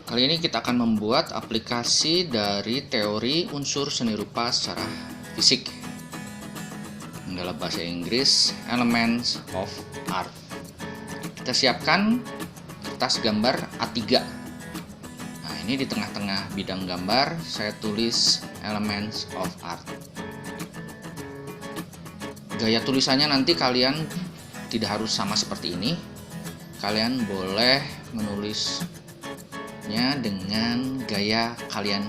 Kali ini kita akan membuat aplikasi dari teori unsur seni rupa secara fisik. Dalam bahasa Inggris, Elements of Art. Kita siapkan kertas gambar A3. Nah, ini di tengah-tengah bidang gambar saya tulis Elements of Art. Gaya tulisannya nanti kalian tidak harus sama seperti ini. Kalian boleh menulisnya dengan gaya kalian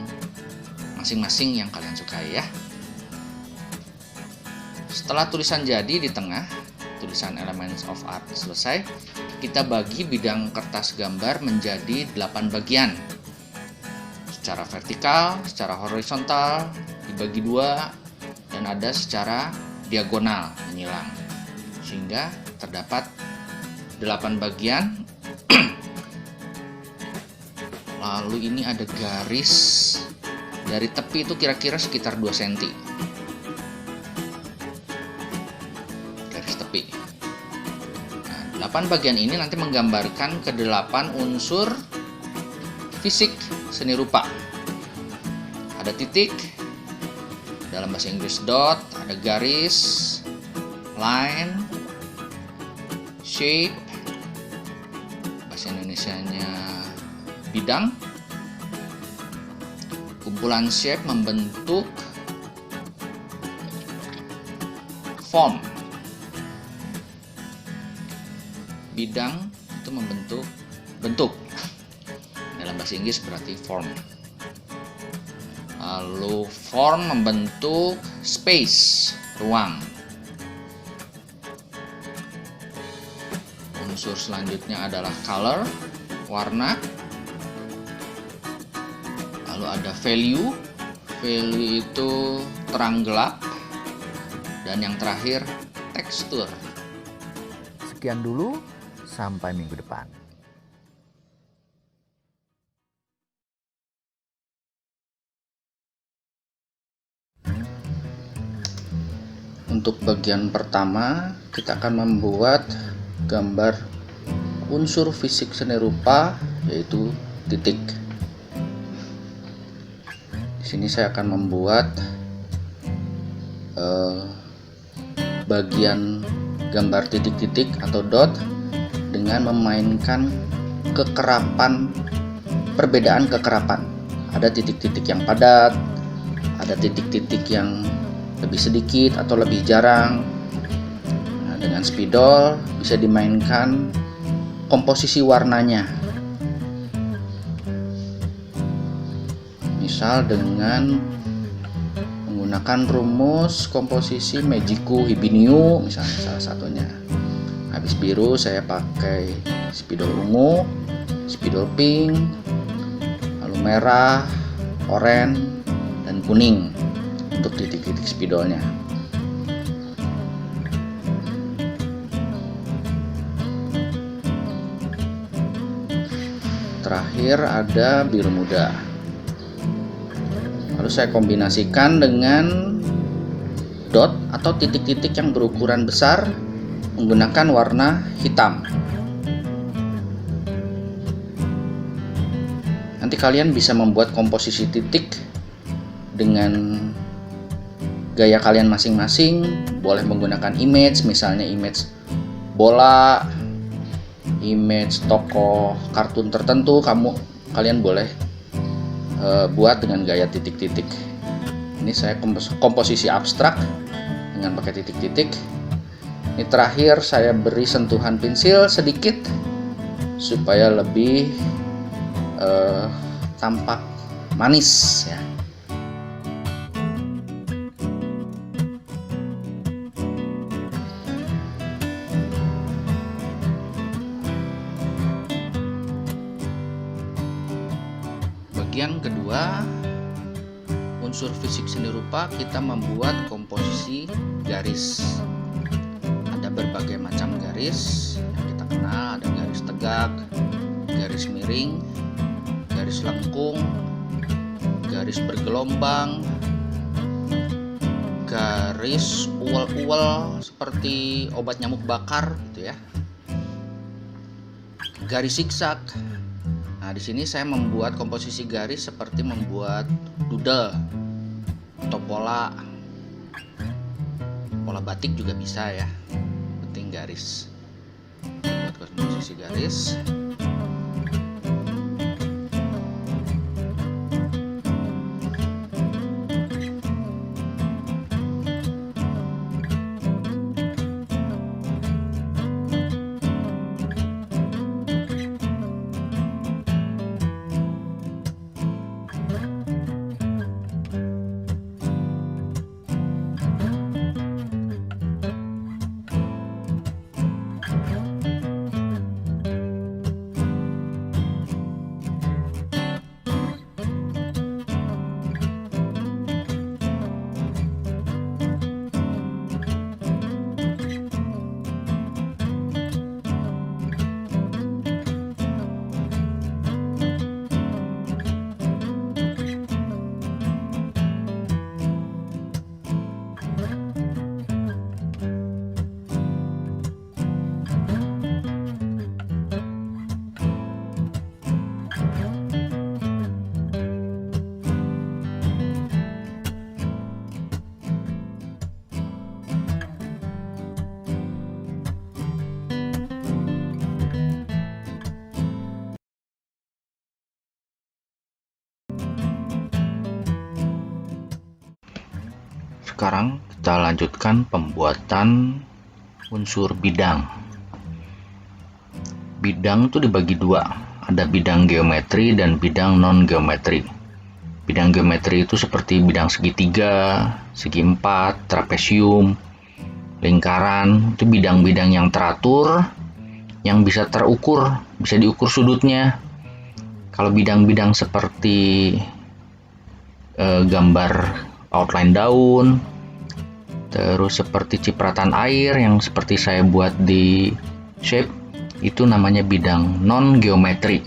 masing-masing yang kalian sukai ya. Setelah tulisan jadi di tengah, tulisan Elements of Art selesai, kita bagi bidang kertas gambar menjadi 8 bagian. Secara vertikal, secara horizontal, dibagi 2, dan ada secara diagonal menyilang. Sehingga terdapat 8 bagian. Lalu ini ada garis dari tepi itu kira-kira sekitar 2 cm. Garis tepi. Nah, 8 bagian ini nanti menggambarkan ke-8 unsur fisik seni rupa. Ada titik, dalam bahasa Inggris dot, ada garis, line, shape, bahasa Indonesianya bidang, kumpulan shape membentuk form, bidang itu membentuk bentuk, dalam bahasa Inggris berarti form. Lalu form membentuk space, ruang. Unsur selanjutnya adalah color, warna. Lalu ada value. Value itu terang gelap. Dan yang terakhir tekstur. Sekian dulu, sampai minggu depan. Untuk bagian pertama, kita akan membuat gambar unsur fisik seni rupa, yaitu titik. Di sini saya akan membuat bagian gambar titik-titik atau dot dengan memainkan kekerapan, perbedaan kekerapan. Ada titik-titik yang padat, ada titik-titik yang lebih sedikit atau lebih jarang. Nah, dengan spidol bisa dimainkan komposisi warnanya. Misal dengan menggunakan rumus komposisi Magiku Hibiniu misalnya salah satunya. Habis biru saya pakai spidol ungu, spidol pink, lalu merah, oranye, dan kuning untuk titik-titik spidolnya. Terakhir ada biru muda. Lalu saya kombinasikan dengan dot atau titik-titik yang berukuran besar menggunakan warna hitam. Nanti kalian bisa membuat komposisi titik dengan gaya kalian masing-masing. Boleh menggunakan image, misalnya image bola, image tokoh kartun tertentu, kalian boleh buat dengan gaya titik-titik. Ini saya komposisi abstrak dengan pakai titik-titik. Ini terakhir saya beri sentuhan pensil sedikit supaya lebih tampak manis ya. Bagian kedua, unsur fisik seni rupa, kita membuat komposisi garis. Ada berbagai macam garis yang kita kenal, ada garis tegak, garis miring, garis lengkung, garis bergelombang, garis uwel-uwel seperti obat nyamuk bakar gitu ya. Garis zigzag. Nah, Nah, di sini saya membuat komposisi garis seperti membuat doodle atau pola batik juga bisa ya. Penting garis. Buat komposisi garis. Sekarang kita lanjutkan pembuatan unsur bidang. Bidang itu dibagi dua, ada bidang geometri dan bidang non-geometri. Bidang geometri itu seperti bidang segitiga, segi empat, trapesium, lingkaran. Itu bidang-bidang yang teratur, yang bisa terukur, bisa diukur sudutnya. Kalau bidang-bidang seperti gambar outline daun, terus seperti cipratan air yang seperti saya buat di shape, itu namanya bidang non-geometri.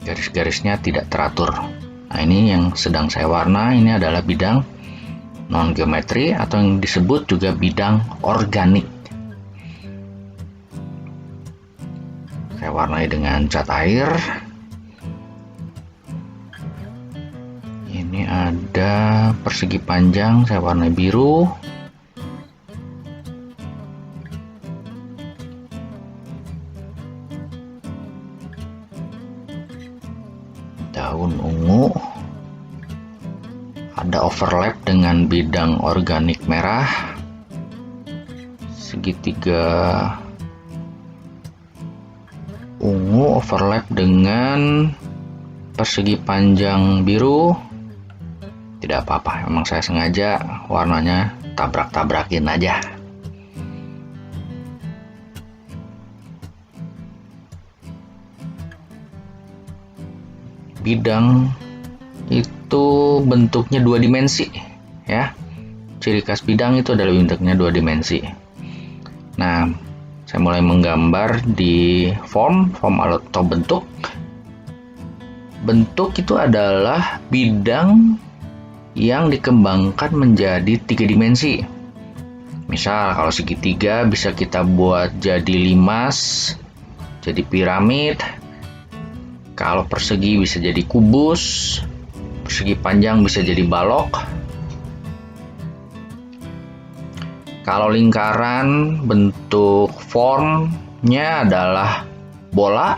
Garis-garisnya tidak teratur. Nah, ini yang sedang saya warna, ini adalah bidang non-geometri atau yang disebut juga bidang organik. Saya warnai dengan cat air. Ini ada persegi panjang, saya warnai biru. Daun ungu. Ada overlap dengan bidang organik merah. Segitiga ungu overlap dengan persegi panjang biru. Tidak apa-apa, memang saya sengaja warnanya tabrak-tabrakin aja. Bidang itu bentuknya dua dimensi ya. Ciri khas bidang itu adalah bentuknya dua dimensi. Nah, saya mulai menggambar di form atau bentuk. Bentuk itu adalah bidang yang dikembangkan menjadi tiga dimensi. Misal kalau segitiga bisa kita buat jadi limas, jadi piramid. Kalau persegi bisa jadi kubus, persegi panjang bisa jadi balok. Kalau lingkaran bentuk formnya adalah bola,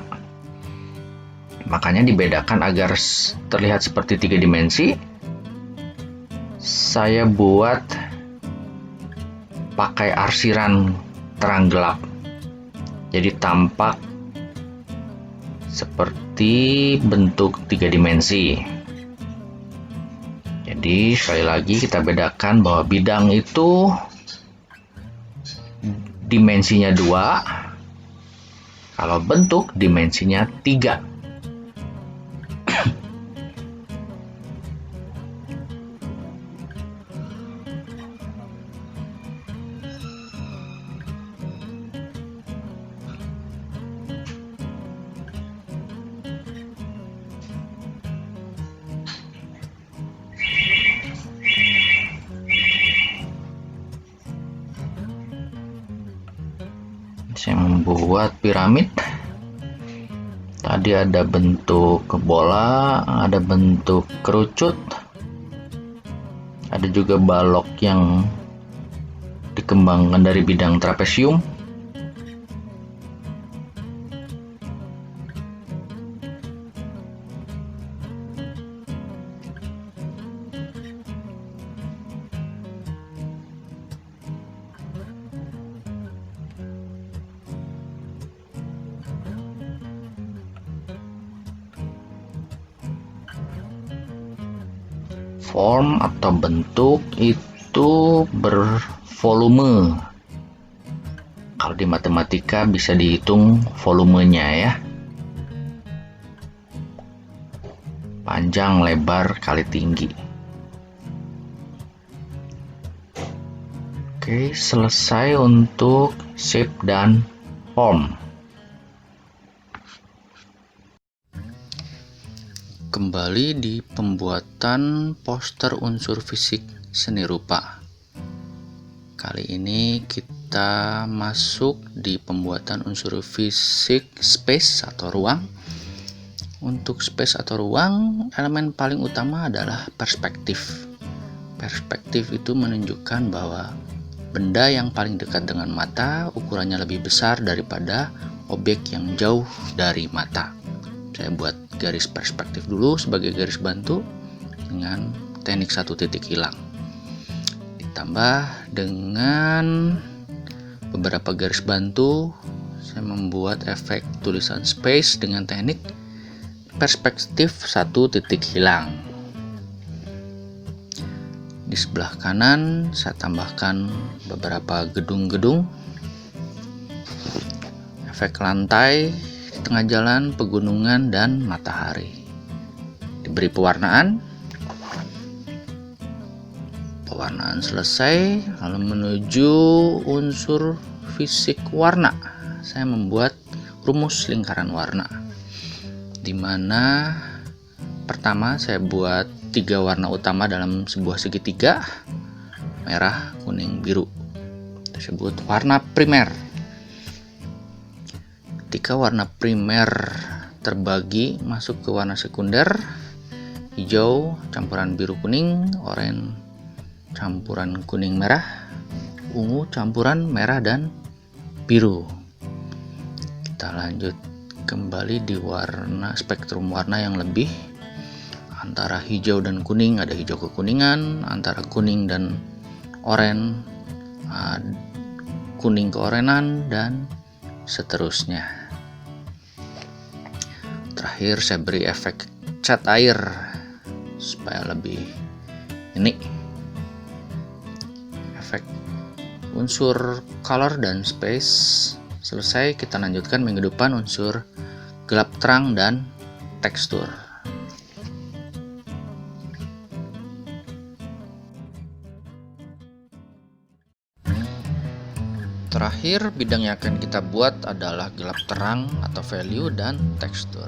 makanya dibedakan agar terlihat seperti tiga dimensi. Saya buat pakai arsiran terang gelap, jadi tampak seperti bentuk tiga dimensi. Jadi sekali lagi kita bedakan bahwa bidang itu dimensinya 2, kalau bentuk dimensinya 3. Saya membuat piramid. Tadi ada bentuk bola, ada bentuk kerucut, ada juga balok yang dikembangkan dari bidang trapesium. Form atau bentuk itu bervolume. Kalau di matematika bisa dihitung volumenya ya. Panjang, lebar, kali tinggi. Oke, selesai untuk shape dan form. Kembali di pembuatan poster unsur fisik seni rupa. Kali ini kita masuk di pembuatan unsur fisik space atau ruang. Untuk space atau ruang, elemen paling utama adalah perspektif. Perspektif itu menunjukkan bahwa benda yang paling dekat dengan mata ukurannya lebih besar daripada objek yang jauh dari mata. Saya buat garis perspektif dulu sebagai garis bantu dengan teknik satu titik hilang. Ditambah dengan beberapa garis bantu, saya membuat efek tulisan space dengan teknik perspektif satu titik hilang. Di sebelah kanan saya tambahkan beberapa gedung-gedung, efek lantai, tengah jalan, pegunungan, dan matahari. Diberi pewarnaan selesai, lalu menuju unsur fisik warna. Saya membuat rumus lingkaran warna, di mana pertama saya buat 3 warna utama dalam sebuah segitiga, merah, kuning, biru. Disebut warna primer. Ketika warna primer terbagi masuk ke warna sekunder, hijau campuran biru kuning, oranye campuran kuning merah, ungu campuran merah dan biru. Kita lanjut kembali di warna spektrum warna yang lebih. Antara hijau dan kuning ada hijau kekuningan, antara kuning dan oranye kuning keorenan, dan seterusnya. Terakhir saya beri efek cat air supaya lebih ini. Efek unsur color dan space selesai. Kita lanjutkan minggu depan unsur gelap terang dan tekstur. Terakhir, bidang yang akan kita buat adalah gelap terang atau value dan tekstur.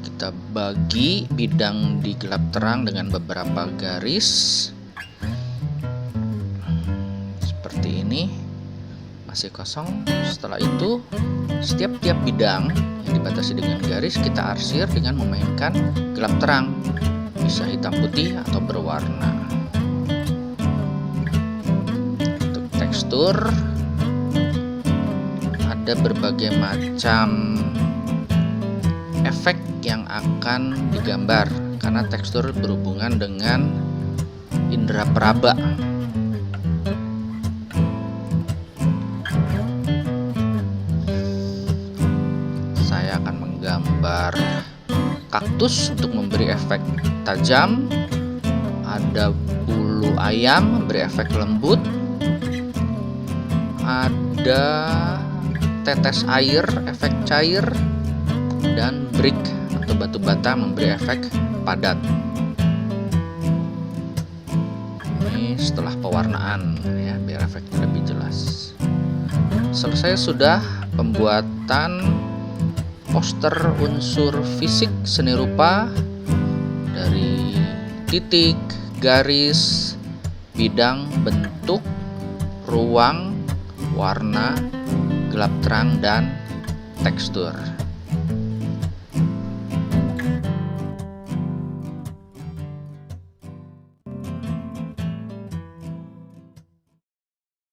Kita bagi bidang di gelap terang dengan beberapa garis seperti ini, masih kosong. Setelah itu, setiap bidang yang dibatasi dengan garis kita arsir dengan memainkan gelap terang, bisa hitam putih atau berwarna. Untuk tekstur ada berbagai macam efek yang akan digambar karena tekstur berhubungan dengan indera peraba. Saya akan menggambar kaktus untuk memberi efek tajam, ada bulu ayam memberi efek lembut, ada tetes air, efek cair, dan brick atau batu bata memberi efek padat. Ini setelah pewarnaan ya, biar efeknya lebih jelas. Selesai sudah pembuatan poster unsur fisik seni rupa dari titik, garis, bidang, bentuk, ruang, warna, gelap terang, dan tekstur.